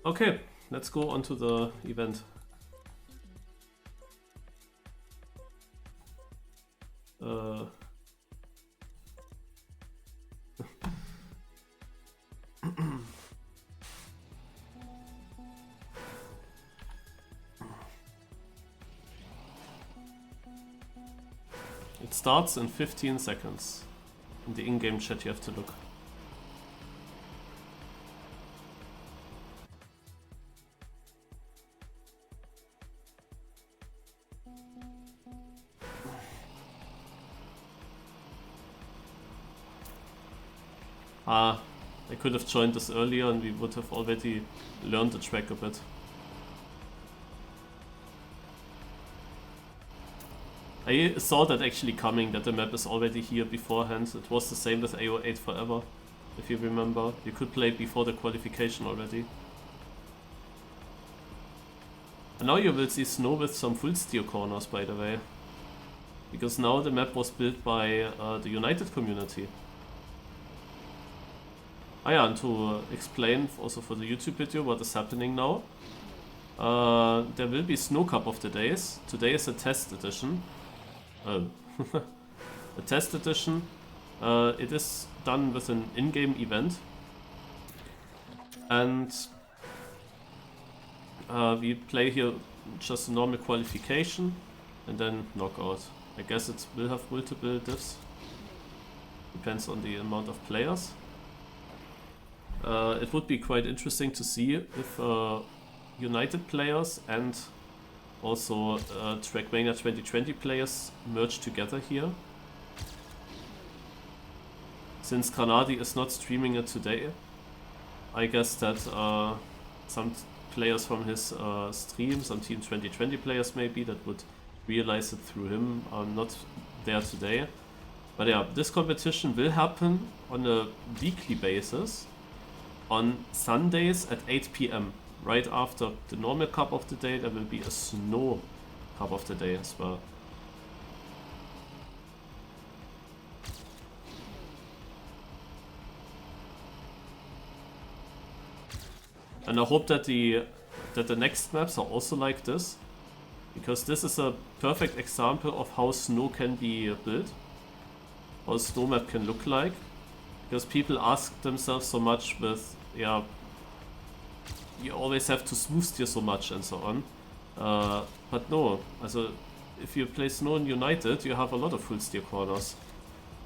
Okay, let's go on to the event. It starts in 15 seconds. In the in-game chat you have to look. I could have joined this earlier and we would have already learned the track a bit. I saw that actually coming, that the map is already here beforehand. It was the same with AO8 Forever, if you remember. You could play before the qualification already. And now you will see snow with some full steer corners, by the way. Because now the map was built by the United community. Ah yeah, and to explain also for the YouTube video what is happening now. There will be Snow Cup of the Days. Today is a test edition. A test edition. It is done with an in-game event. And we play here just a normal qualification and then knockout. I guess it will have multiple diffs. Depends on the amount of players. It would be quite interesting to see if United players and also Trackmania 2020 players merge together here. Since Granadi is not streaming it today, I guess that some players from his stream, some Team 2020 players maybe, that would realize it through him, are not there today. But yeah, this competition will happen on a weekly basis on Sundays at 8 PM. Right after the normal Cup of the Day, there will be a Snow Cup of the Day as well. And I hope that the next maps are also like this, because this is a perfect example of how snow can be built, how a snow map can look like. Because people ask themselves so much with, yeah, you always have to smooth steer so much and so on. But no, also if you play Snow in United, you have a lot of full steer corners.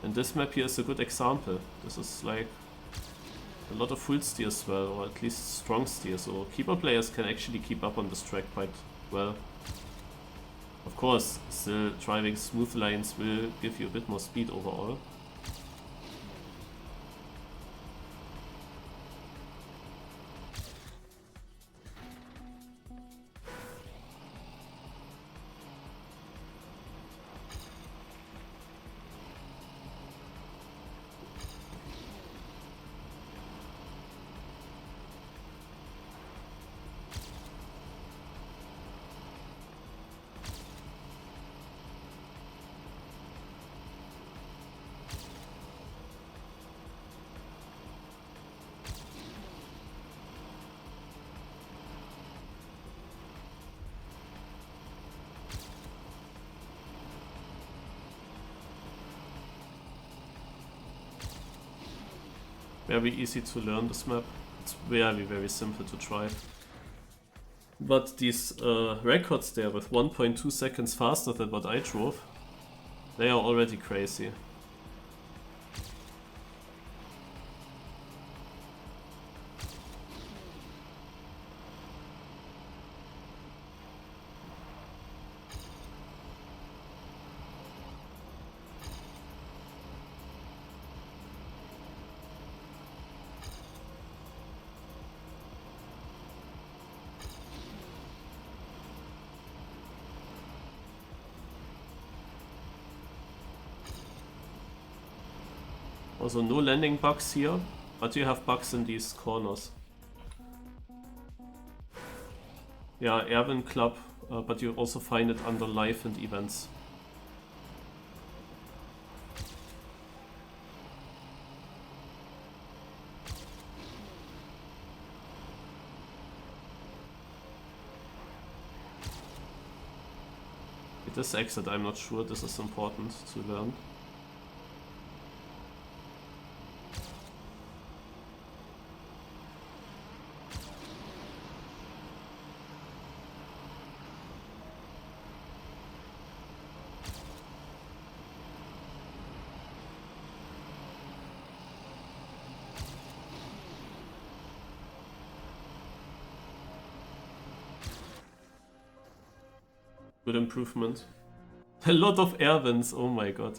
And this map here is a good example. This is like a lot of full steer as well, or at least strong steer, so keeper players can actually keep up on this track quite well. Of course, still driving smooth lanes will give you a bit more speed overall. Very easy to learn this map. It's very, very simple to drive. But these records there with 1.2 seconds faster than what I drove, they are already crazy. Also no landing bugs here, but you have bugs in these corners. Yeah, Erwin Club, but you also find it under live and events. This exit, I'm not sure. This is important to learn. Good improvement. A lot of air vents, oh my god.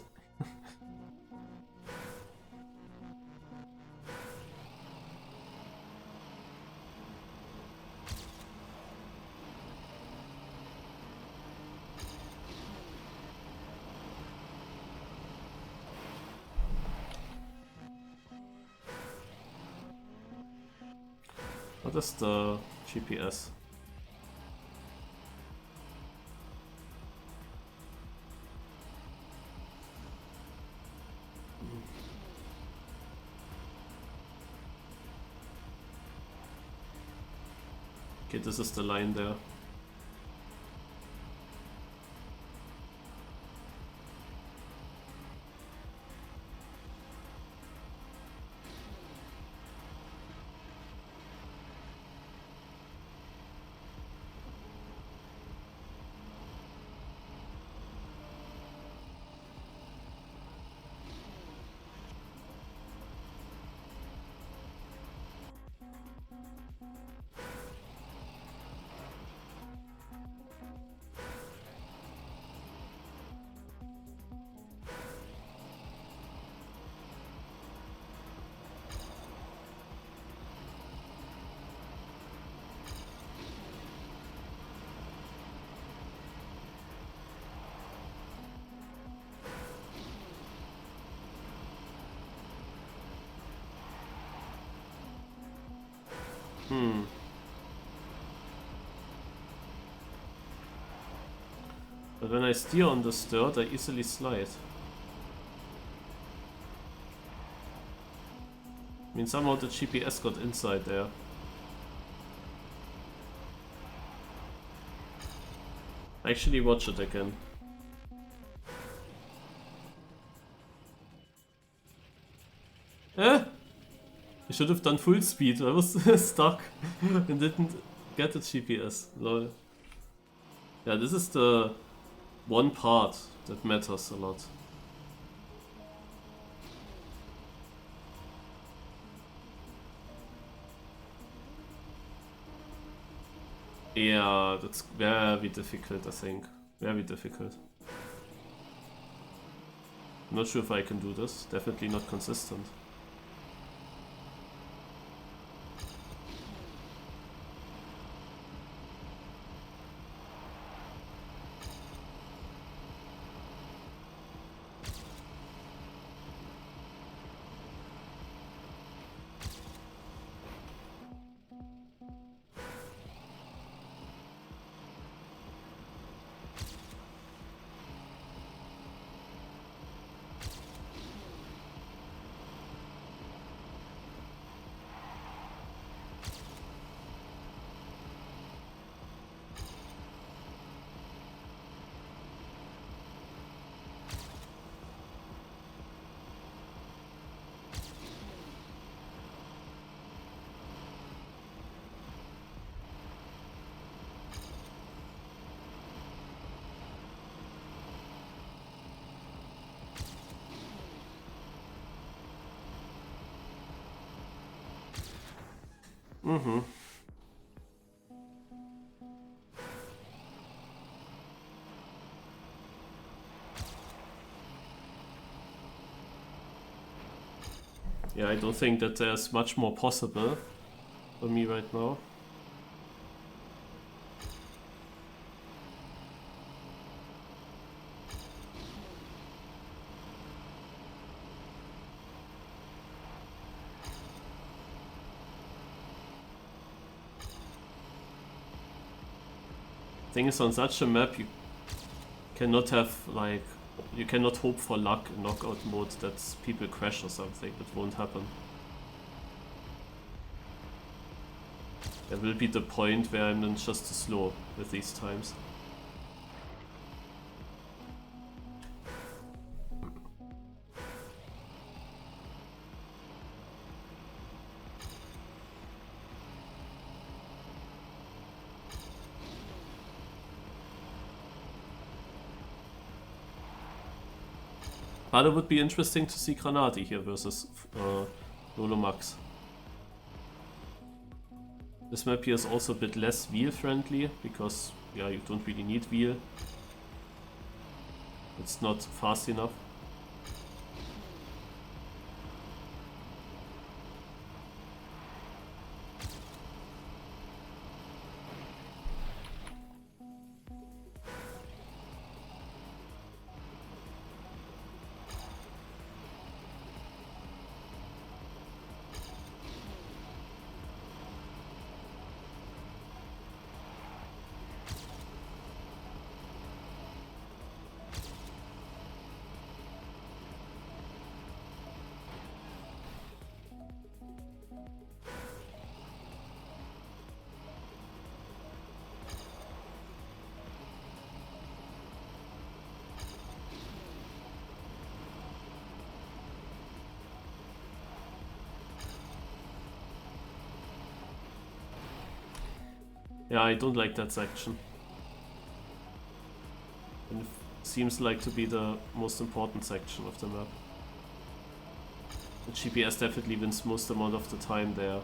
What is the GPS? Okay, this is the line there. But when I steer on the dirt, I easily slide. I mean, somehow the GPS got inside there. Actually, watch it again. I should have done full speed. I was stuck and didn't get the GPS. Lol. Yeah, this is the one part that matters a lot. Yeah, that's very difficult, I think. Very difficult. I'm not sure if I can do this. Definitely not consistent. Yeah, I don't think that there's much more possible for me right now. Thing is, on such a map you cannot have, like, you cannot hope for luck in knockout mode that people crash or something. It won't happen. There will be the point where I'm then just too slow with these times. But it would be interesting to see Granati here versus Lolomax. This map here is also a bit less wheel friendly because, yeah, you don't really need wheel. It's not fast enough. Yeah, I don't like that section. And it seems like to be the most important section of the map. The GPS definitely wins most amount of the time there.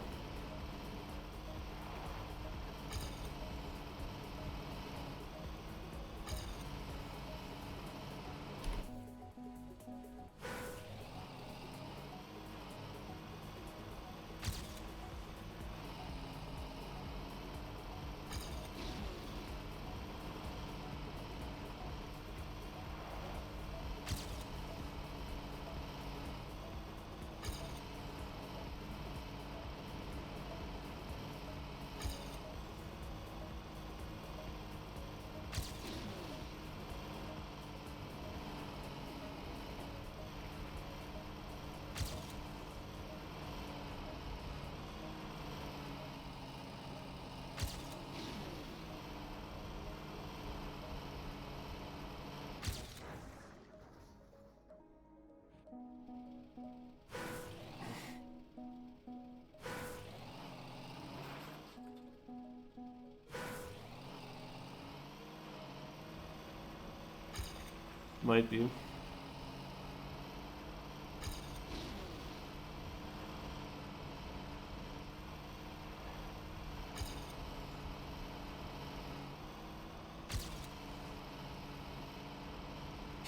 Might be.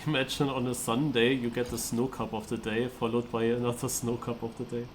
Imagine on a Sunday you get the snow cup of the day followed by another snow cup of the day.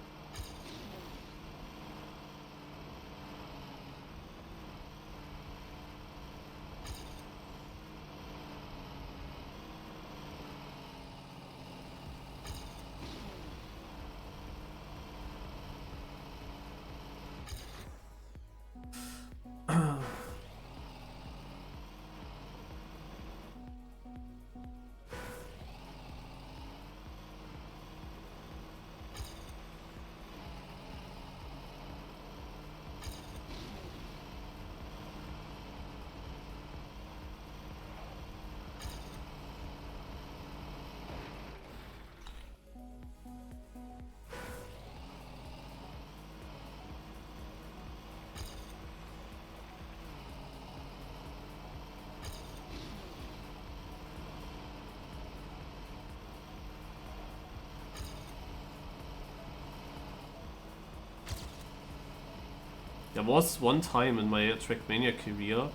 There was one time in my Trackmania career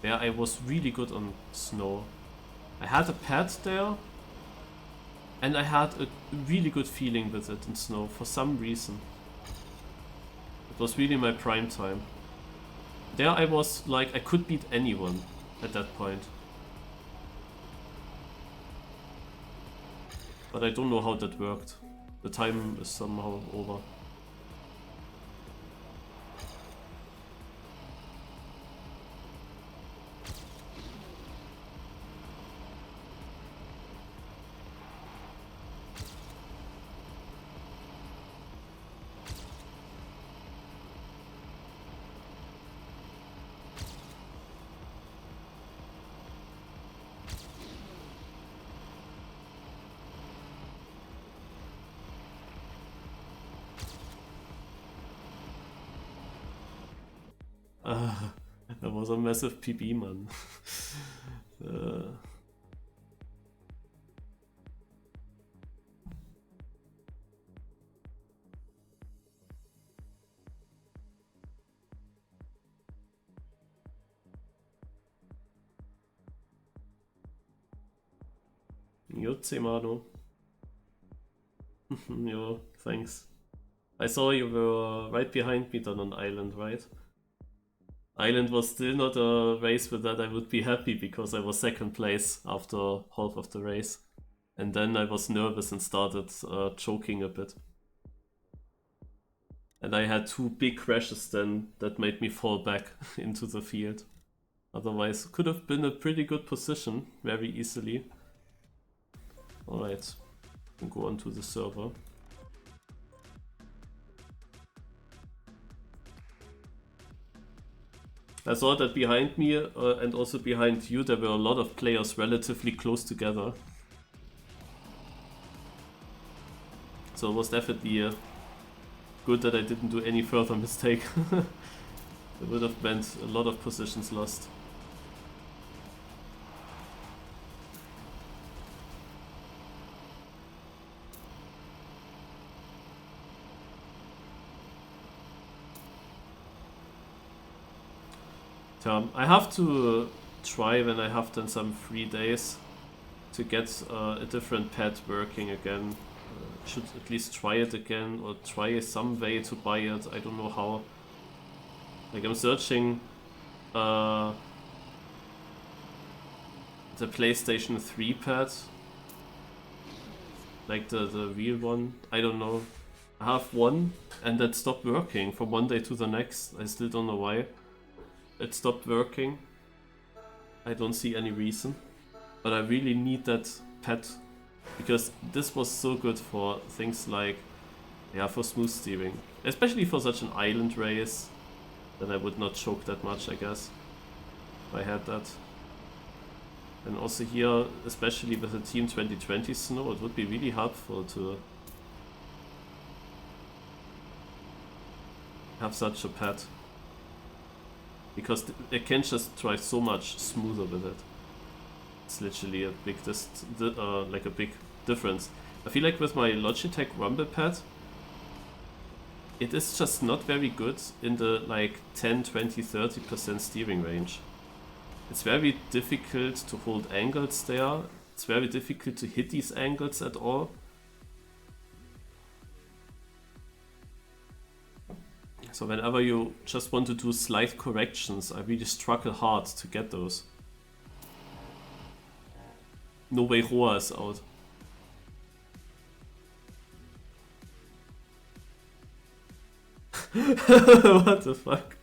where I was really good on snow. I had a pad there and I had a really good feeling with it in snow for some reason. It was really my prime time. There I was like, I could beat anyone at that point. But I don't know how that worked. The time is somehow over. That was a massive PB, man. Yotze, Mano. Yo, thanks. I saw you were right behind me on an island, right? Island was still not a race with that I would be happy because I was second place after half of the race. And then I was nervous and started choking a bit. And I had 2 big crashes then that made me fall back into the field. Otherwise, could have been a pretty good position very easily. Alright, we'll go on to the server. I saw that behind me and also behind you there were a lot of players relatively close together. So it was definitely good that I didn't do any further mistake. It would have meant a lot of positions lost. I have to try when I have done some free days to get a different pad working again. Should at least try it again or try some way to buy it. I don't know how. Like I'm searching the PlayStation 3 pad. Like the real one. I don't know. I have one and that stopped working from one day to the next. I still don't know why. It stopped working. I don't see any reason. But I really need that pad. Because this was so good for things like, yeah, for smooth steering. Especially for such an island race. Then I would not choke that much, I guess. If I had that. And also here, especially with the Team 2020 snow, it would be really helpful to have such a pad. Because I can just drive so much smoother with it. It's literally a big like a big difference. I feel like with my Logitech Rumble pad, it is just not very good in the like 10, 20, 30% steering range. It's very difficult to hold angles there. It's very difficult to hit these angles at all. So whenever you just want to do slight corrections, I really struggle hard to get those. No way Roa is out. What the fuck?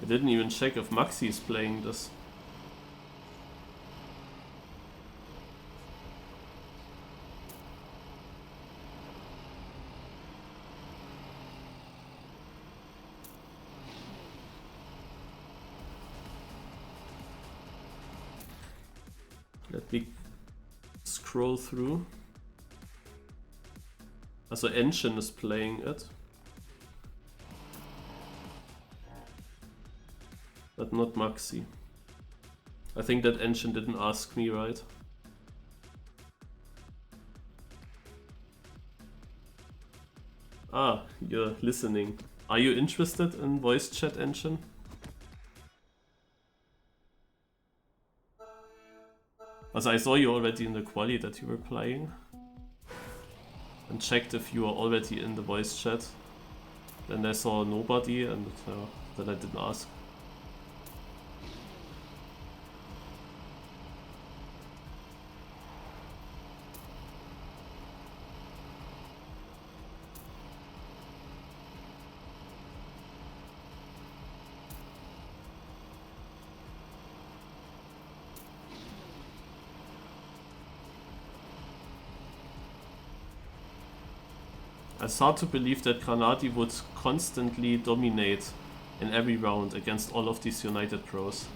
I didn't even check if Maxi is playing this. Let me scroll through. Also N-Jin is playing it. But not Maxi. I think that N-Jin didn't ask me, right? Ah, you're listening. Are you interested in voice chat, N-Jin? Also, I saw you already in the quali that you were playing. And checked if you were already in the voice chat. Then I saw nobody and then I didn't ask. It's hard to believe that Granati would constantly dominate in every round against all of these United pros.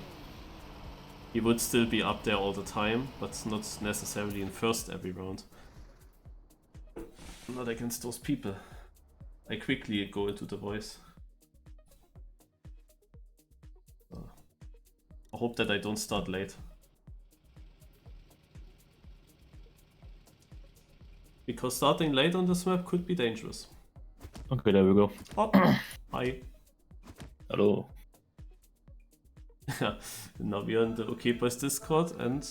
He would still be up there all the time, but not necessarily in first every round. Not against those people. I quickly go into the voice. I hope that I don't start late. Because starting late on this map could be dangerous. Okay, there we go. Oh, hi. Hello. Yeah, now we are in the OK Boys Discord and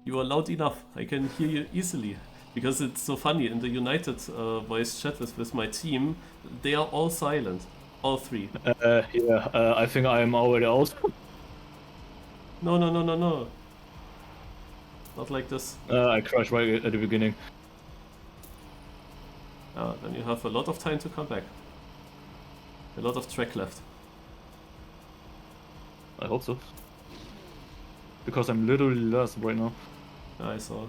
you are loud enough. I can hear you easily. Because it's so funny, in the United voice chat with my team, they are all silent. All three. Yeah, I think I'm already out. No, no, no, no, no. Not like this. I crashed right at the beginning. Then you have a lot of time to come back. A lot of track left. I hope so. Because I'm literally last right now. I saw.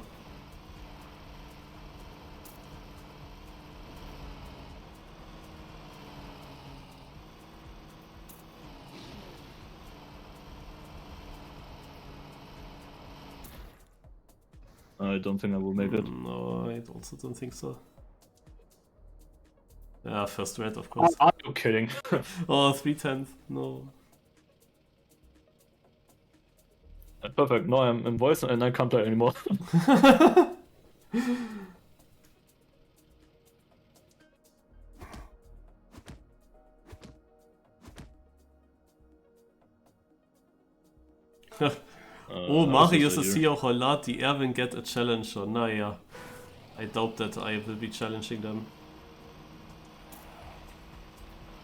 I don't think I will make it. No, I also don't think so. Yeah, first red, of course. Are you kidding? Oh, 3/10. No. Perfect. Now I'm in voice and I can't play anymore. Oh, Marius is here. Hola, the Erwin get a challenger. Naja. I doubt that I will be challenging them.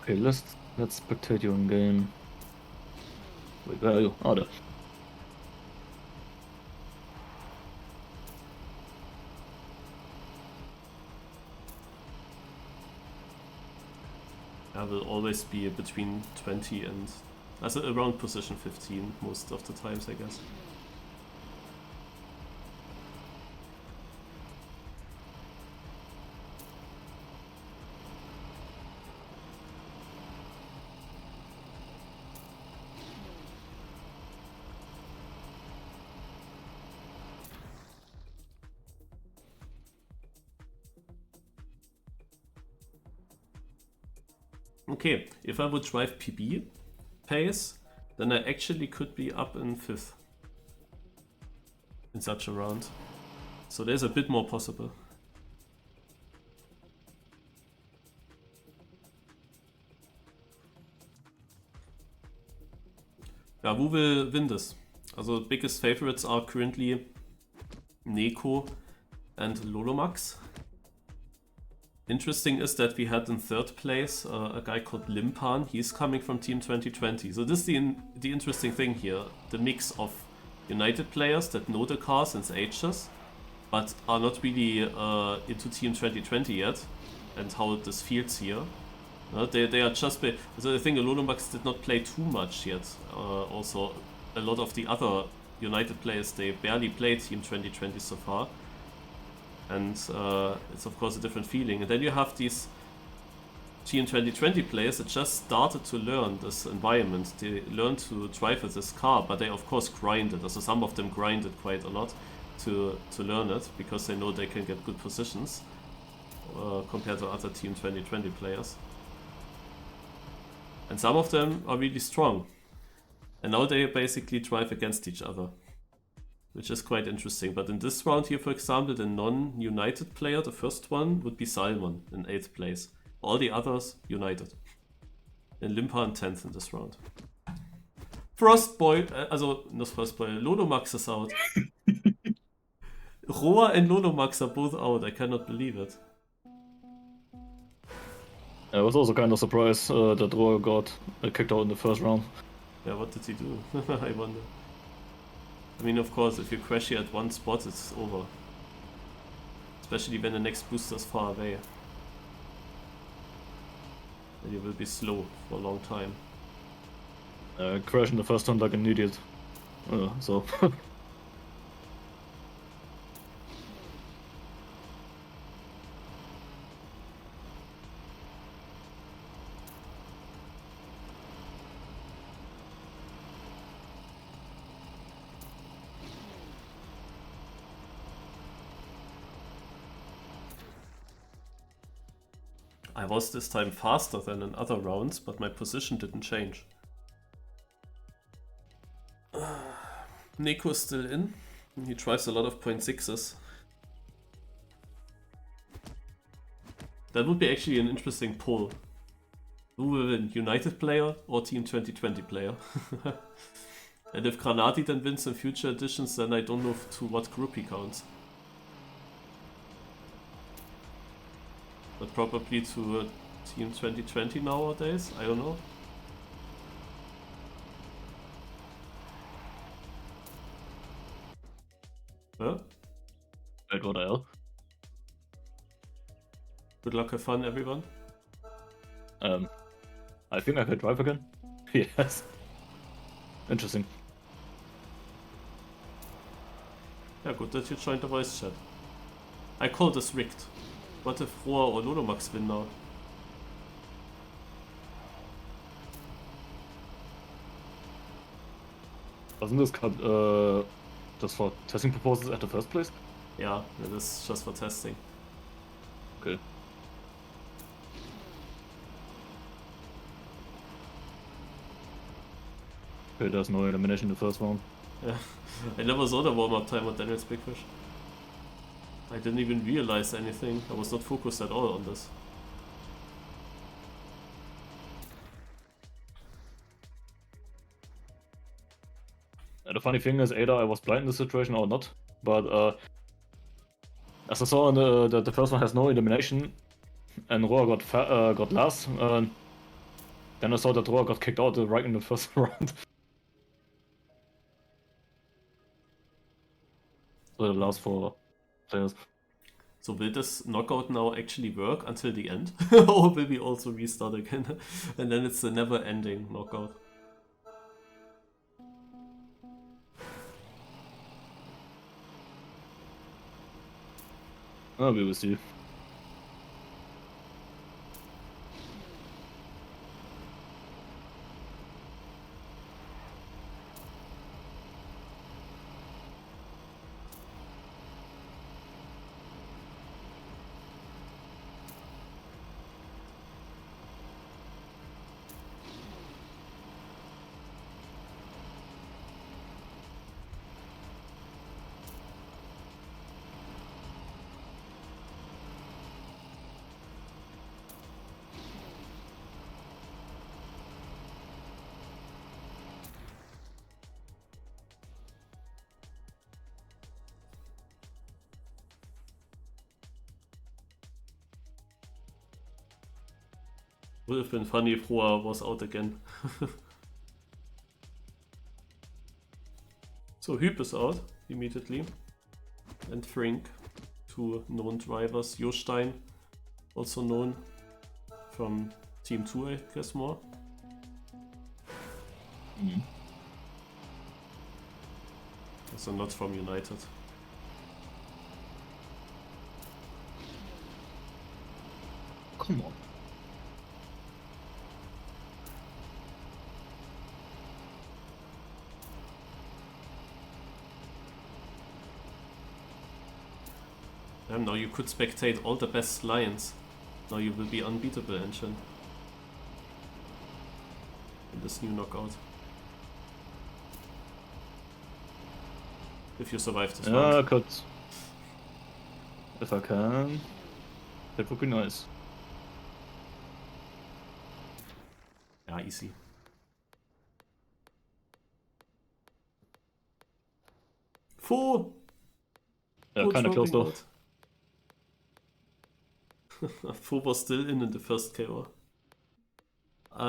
Okay, let's spectate you in game. Wait, where are you? Oh, there. I will always be between 20 and around position 15 most of the times, I guess. Okay, if I would drive PB pace, then I actually could be up in 5th in such a round. So there's a bit more possible. Yeah, who will win this? Also, biggest favorites are currently Neko and Lolomax. Interesting is that we had in 3rd place a guy called Limpan. He's coming from Team 2020. So this is the interesting thing here. The mix of United players that know the car since ages, but are not really into Team 2020 yet, and how this feels here. They are just... So I think Lolomax did not play too much yet. Also, a lot of the other United players, they barely played Team 2020 so far. And it's of course a different feeling. And then you have these Team 2020 players that just started to learn this environment. They learned to drive with this car, but they of course grinded. So some of them grinded quite a lot to learn it, because they know they can get good positions compared to other Team 2020 players. And some of them are really strong. And now they basically drive against each other, which is quite interesting. But in this round here, for example, the non-United player, the first one, would be Salmon in 8th place. All the others, United. And Limpa in 10th in this round. Frostboy, also, not Frostboy, Lolomax is out. Roa and Lolomax are both out, I cannot believe it. I was also kind of surprised that Roy got kicked out in the first round. Yeah, what did he do? I wonder. I mean, of course, if you crash here at one spot, it's over. Especially when the next booster is far away. Then you will be slow for a long time. Crashed in the first turn like an idiot. So... I was this time faster than in other rounds, but my position didn't change. Nico's still in. He drives a lot of .6s. That would be actually an interesting poll. Who will win, United player or Team 2020 player? And if Granati then wins in future editions, then I don't know to what group he counts. But probably to Team 2020 nowadays, I don't know. Huh? Wait, what the hell? Good luck, have fun, everyone. I think I could drive again. Yes. Interesting. Yeah, good that you joined the voice chat. I call this rigged. What if Roar or Lodomax win now? Wasn't this cut just for testing purposes at the first place? Yeah, it is just for testing. Okay. Okay, there's no elimination in the first round. Yeah, I never saw the warm-up time on Daniel's Big Fish. I didn't even realize anything. I was not focused at all on this. The funny thing is, either I was blind in the situation or not, but as I saw, in the first one has no elimination, and Roar got last. Then I saw that Roar got kicked out right in the first round. So the last 4 players. So will this knockout now actually work until the end? Or will we also restart again? And then it's a never-ending knockout. Oh, we will see. Would have been funny if Roar was out again. So Hyp is out immediately. And Frink, 2 known drivers. Jostein, also known from Team 2, I guess more. So not from United. Come on. Now you could spectate all the best lions. Now you will be unbeatable, N-Jin. In this new knockout. If you survive this round. Yeah, I could. If I can, that would be nice. Yeah, easy. Four! Yeah, kinda close though. Fu was still in the first KO.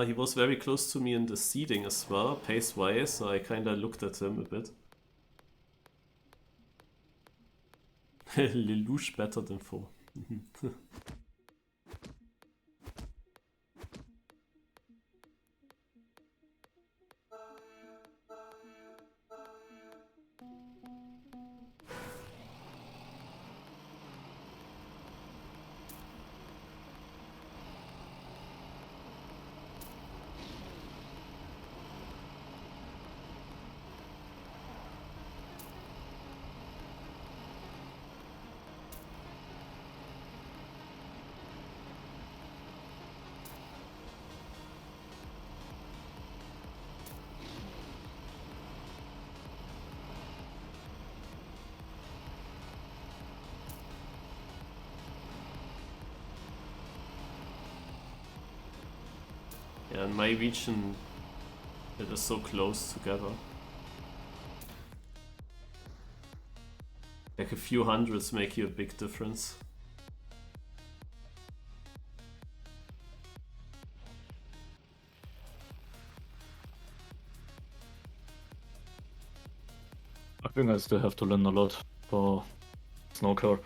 He was very close to me in the seeding as well, pace-wise, so I kinda looked at him a bit. Lelouch better than Fu. Yeah, in my region, it is so close together. Like a few hundreds make you a big difference. I think I still have to learn a lot for SnowCar.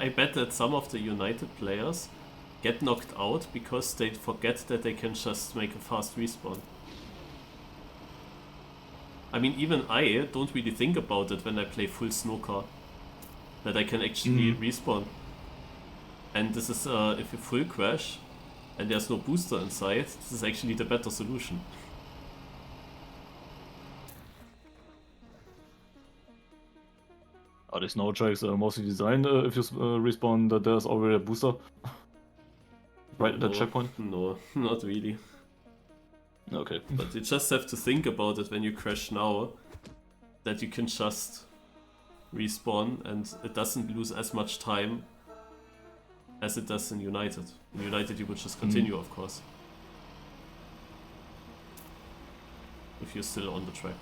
I bet that some of the United players get knocked out because they forget that they can just make a fast respawn. I mean, even I don't really think about it when I play full SnowCar, that I can actually respawn. And this is, if you full crash and there's no booster inside, this is actually the better solution. Are these snow tracks mostly designed if you respawn that there's already a booster? Right at the checkpoint? No, not really. Okay. But you just have to think about it when you crash now, that you can just respawn and it doesn't lose as much time as it does in United. In United you would just continue, of course. If you're still on the track.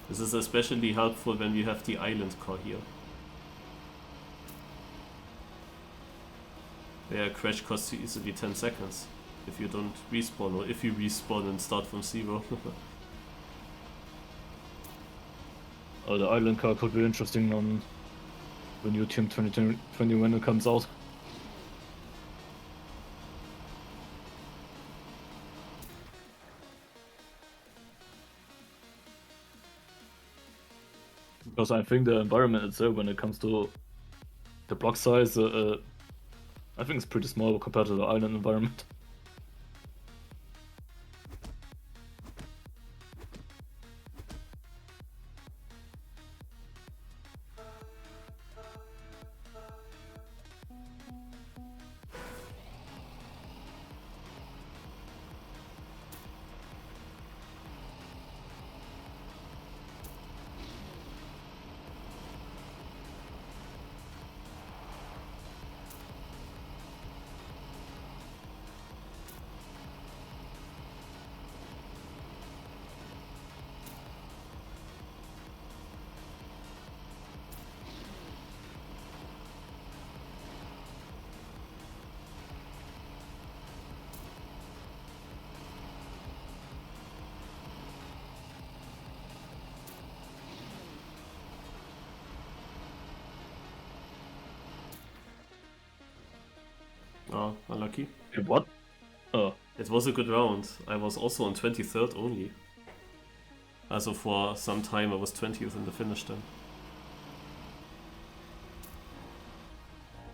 This is especially helpful when you have the island car here. Where a crash costs you easily 10 seconds if you don't respawn, or if you respawn and start from zero. Oh, the island car could be interesting on the new Team 2020 when it comes out. Because I think the environment itself, when it comes to the block size, I think it's pretty small compared to the island environment. Oh, unlucky. What? Oh. It was a good round. I was also on 23rd only. Also for some time I was 20th in the finish then.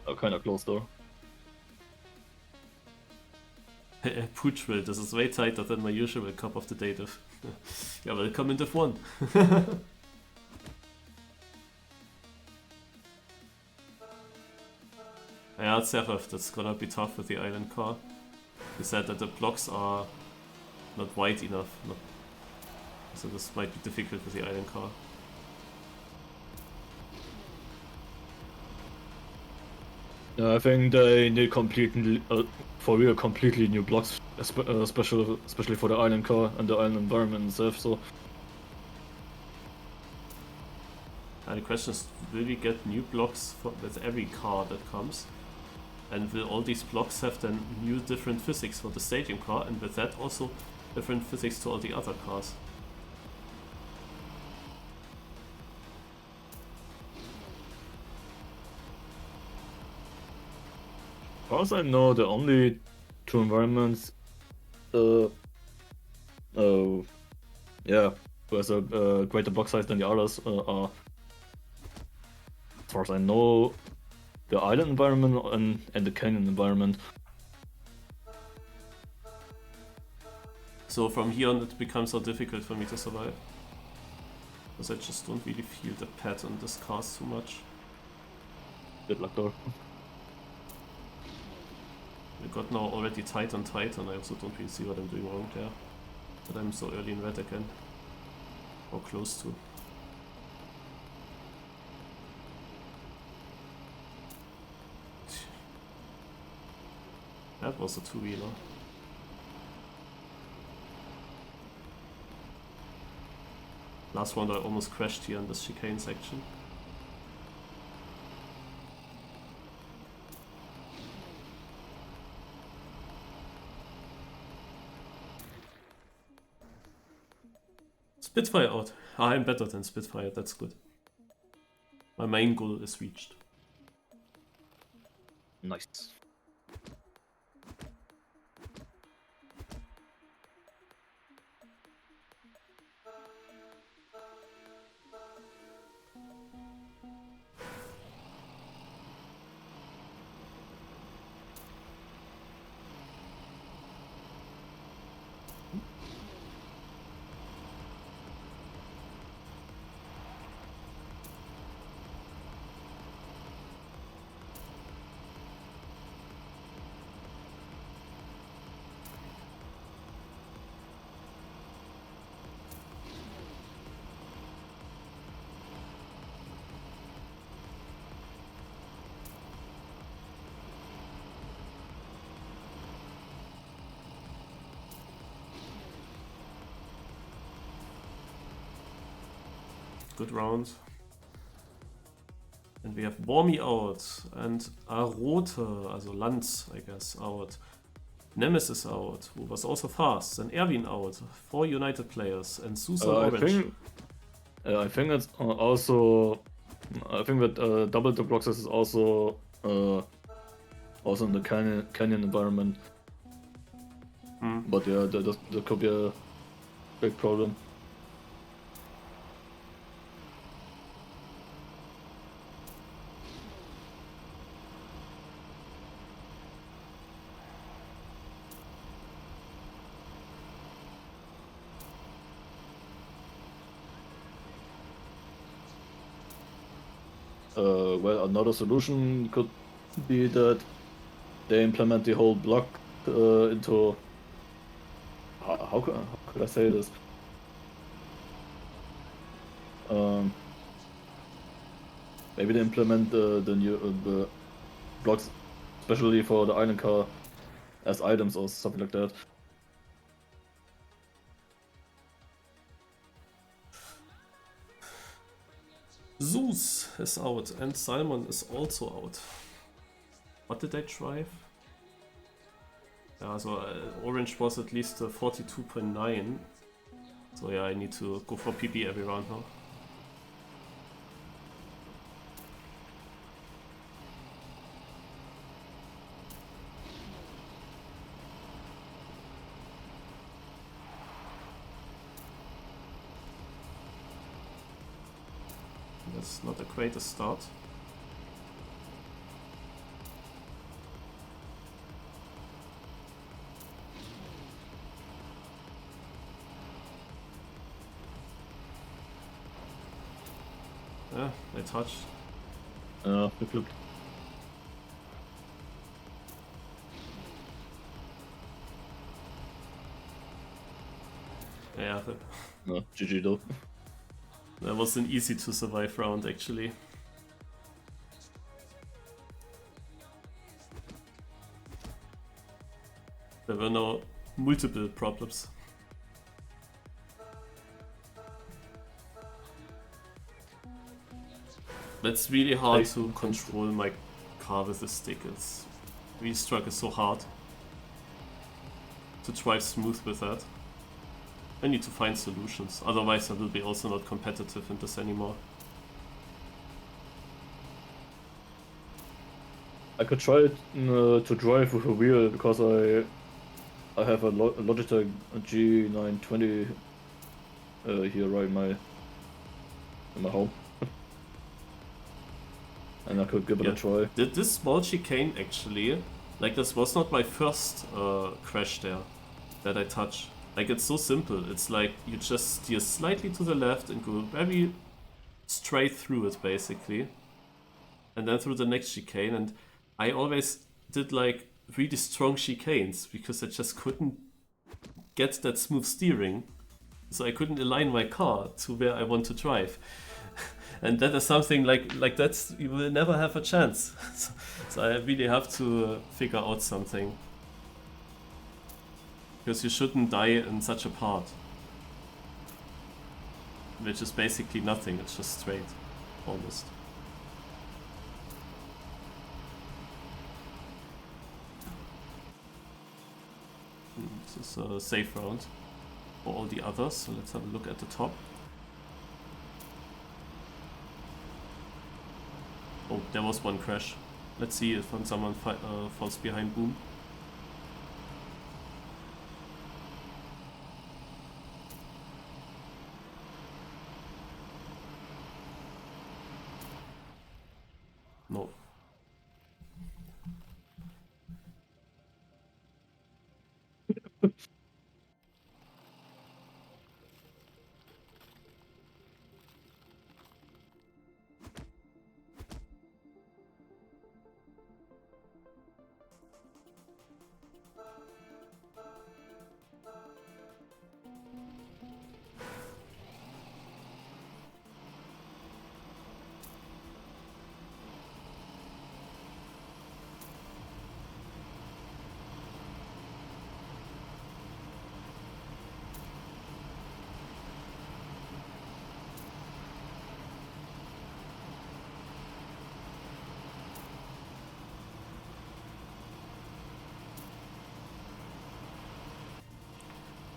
Oh, kinda close though. Pooch will, this is way tighter than my usual cup of the day diff. Yeah, welcome in diff 1. Yeah, it's Seraph, that's gonna be tough with the island car. He said that the blocks are not wide enough, so this might be difficult with the island car. Yeah, I think they need completely, for real, completely new blocks, especially for the island car and the island environment itself. So. And the question is, will we get new blocks with every car that comes? And will all these blocks have then new different physics for the stadium car, and with that also different physics to all the other cars? As far as I know, the only two environments, yeah, who has a greater block size than the others are far as I know, the island environment and the canyon environment. So from here on it becomes so difficult for me to survive. Because I just don't really feel the pet on this cast too much. Good luck though. We got now already tight on tight, and I also don't really see what I'm doing wrong there. But I'm so early in red again. Or close to. That was a two-wheeler. Last one I almost crashed here in this chicane section. Spitfire out. Ah, I'm better than Spitfire, that's good. My main goal is reached. Nice. Good round. And we have Wormy out and Arote, also Lanz, I guess, out. Nemesis out, who was also fast, and Erwin out. 4 United players, and Susan Orange. I think it's also. I think that double the boxes is also in the canyon environment. But yeah, that could be a big problem. Well, another solution could be that they implement the whole block into. How could I say this? Maybe they implement the new the blocks, especially for the island car, as items or something like that. Zeus is out, and Salmon is also out. What did I drive? Yeah, so Orange was at least 42.9. So yeah, I need to go for PP every round now. That's not the greatest start. Yeah, I touched. Good look. Yeah, No, GG though. that was an easy to survive round actually. There were no multiple problems. It's really hard to control my car with the stick. It's really struggle so hard to drive smooth with that. I need to find solutions, otherwise I will be also not competitive in this anymore. I could try to drive with a wheel because I have a Logitech G920 here right in my home. and I could give it a try. This small chicane actually, like this was not my first crash there that I touch. Like it's so simple. It's like you just steer slightly to the left and go very straight through it basically. And then through the next chicane. And I always did like really strong chicanes because I just couldn't get that smooth steering. So I couldn't align my car to where I want to drive. And that is something like that's, you will never have a chance. So I really have to figure out something. Because you shouldn't die in such a part. Which is basically nothing, it's just straight, almost. This is a safe round for all the others, so let's have a look at the top. Oh, there was one crash. Let's see if someone falls behind Boom. No.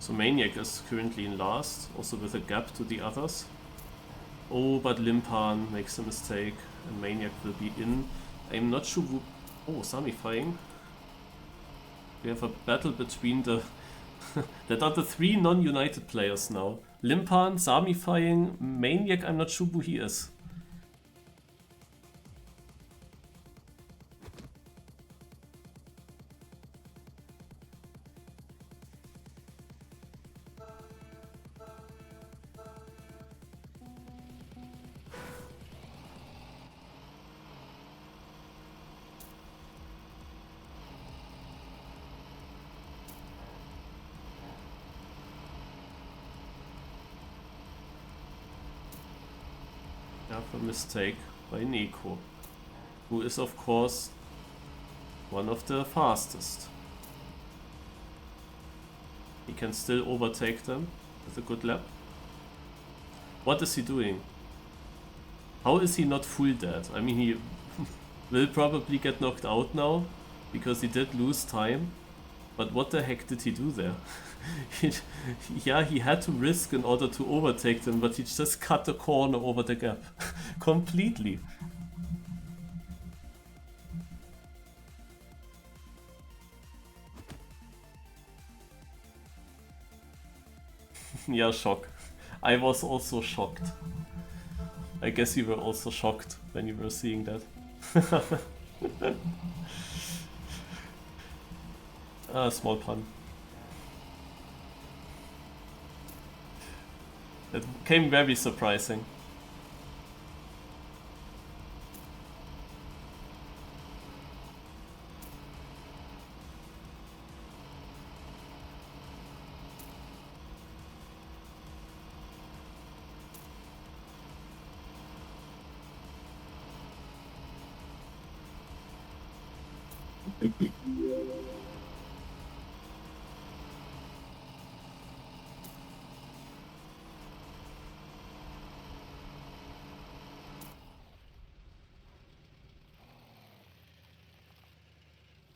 So Maniac is currently in last, also with a gap to the others. Oh, but Limpan makes a mistake and Maniac will be in. I'm not sure who... Oh, Samifying. We have a battle between the... that are the three non-united players now. Limpan, Samifying, Maniac, I'm not sure who he is. A mistake by Nico, who is of course one of the fastest. He can still overtake them with a good lap. What is he doing? How is he not full dead? I mean, he will probably get knocked out now because he did lose time, but what the heck did he do there? Yeah, he had to risk in order to overtake them, but he just cut the corner over the gap. Completely. Yeah, shock. I was also shocked. I guess you were also shocked when you were seeing that. Small pun. It came very surprising.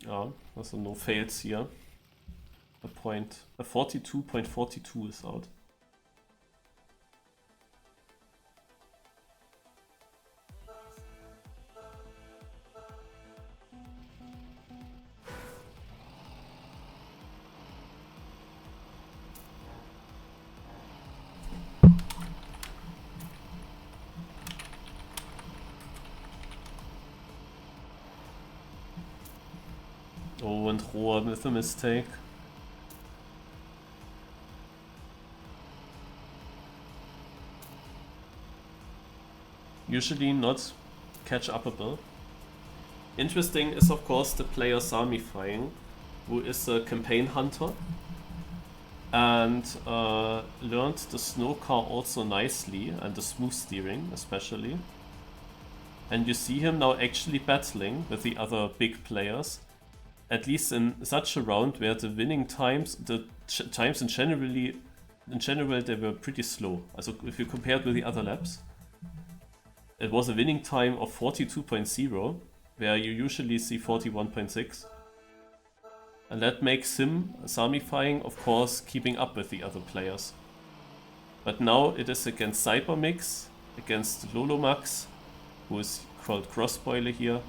Ja, also no fails here. A 42.42 is out. And Roar with a mistake. Usually not catch-upable. Interesting is of course the player Samifying, who is a campaign hunter and learned the SnowCar also nicely, and the smooth steering especially. And you see him now actually battling with the other big players, at least in such a round where the winning times, the times in general they were pretty slow. Also if you compare it with the other laps, it was a winning time of 42.0, where you usually see 41.6. And that makes him, Samifying, of course, keeping up with the other players. But now it is against Cybermix, against Lolomax, who is called Crossboiler here.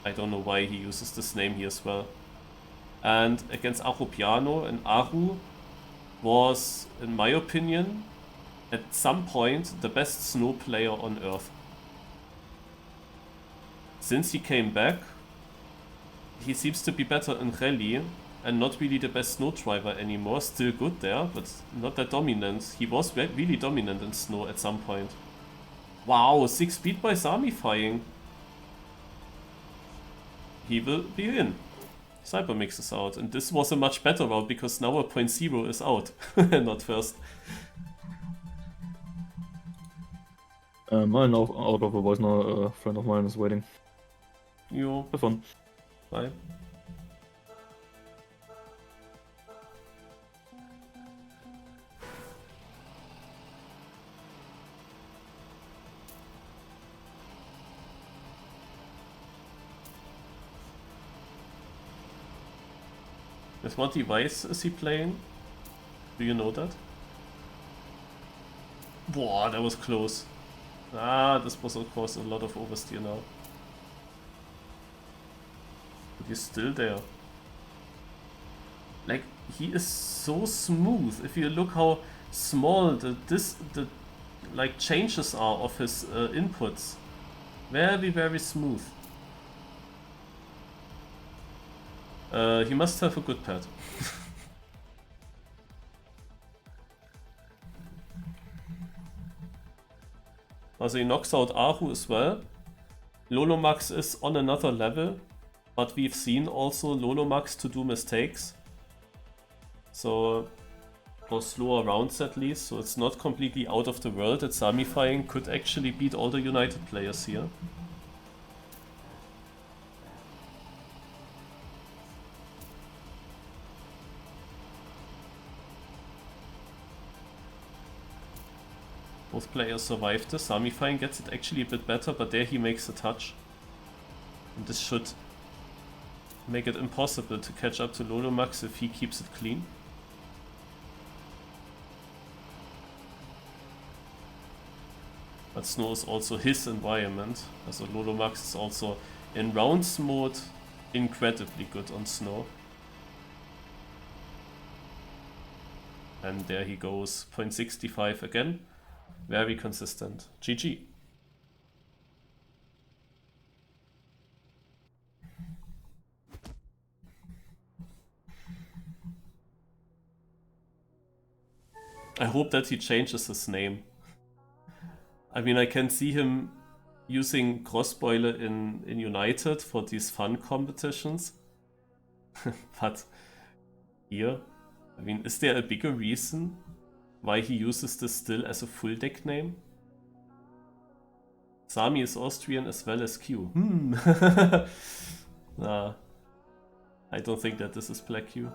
I don't know why he uses this name here as well. And against Aru Piano, and Aru was, in my opinion, at some point the best snow player on Earth. Since he came back, he seems to be better in rally and not really the best snow driver anymore. Still good there, but not that dominant. He was really dominant in snow at some point. Wow, 6 speed by Samifying. He will be in. Cybermix is out, and this was a much better route because now a 0.0 is out, not first. I'm out of a voice now. A friend of mine is waiting. You Have fun. bye. With what device is he playing? Do you know that? Wow, that was close. Ah, this was of course a lot of oversteer now. But he's still there. Like, he is so smooth. If you look how small the like changes are of his inputs. Very, very smooth. He must have a good pad. Also he knocks out Aru as well. Lolomax is on another level, but we've seen also Lolomax to do mistakes. So for slower rounds at least, so it's not completely out of the world that Samifying could actually beat all the United players here. Both players survived this. Samifying gets it actually a bit better, but there he makes a touch. And this should make it impossible to catch up to Lolomax if he keeps it clean. But snow is also his environment. So Lolomax is also in rounds mode incredibly good on snow. And there he goes, 0.65 again. Very consistent. GG. I hope that he changes his name. I mean, I can see him using Crossboiler in United for these fun competitions. But here, I mean, is there a bigger reason why he uses this still as a full deck name? Sami is Austrian as well as Q. Nah, I don't think that this is Black Q.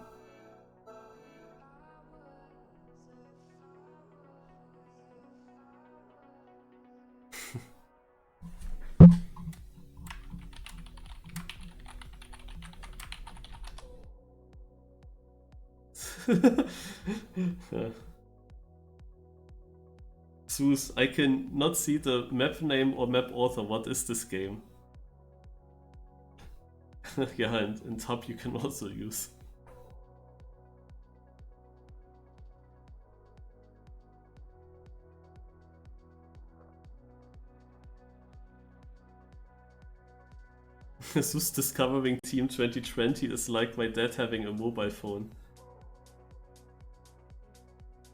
Zeus, I can not see the map name or map author. What is this game? Yeah, and tab you can also use. Zeus discovering Team 2020 is like my dad having a mobile phone.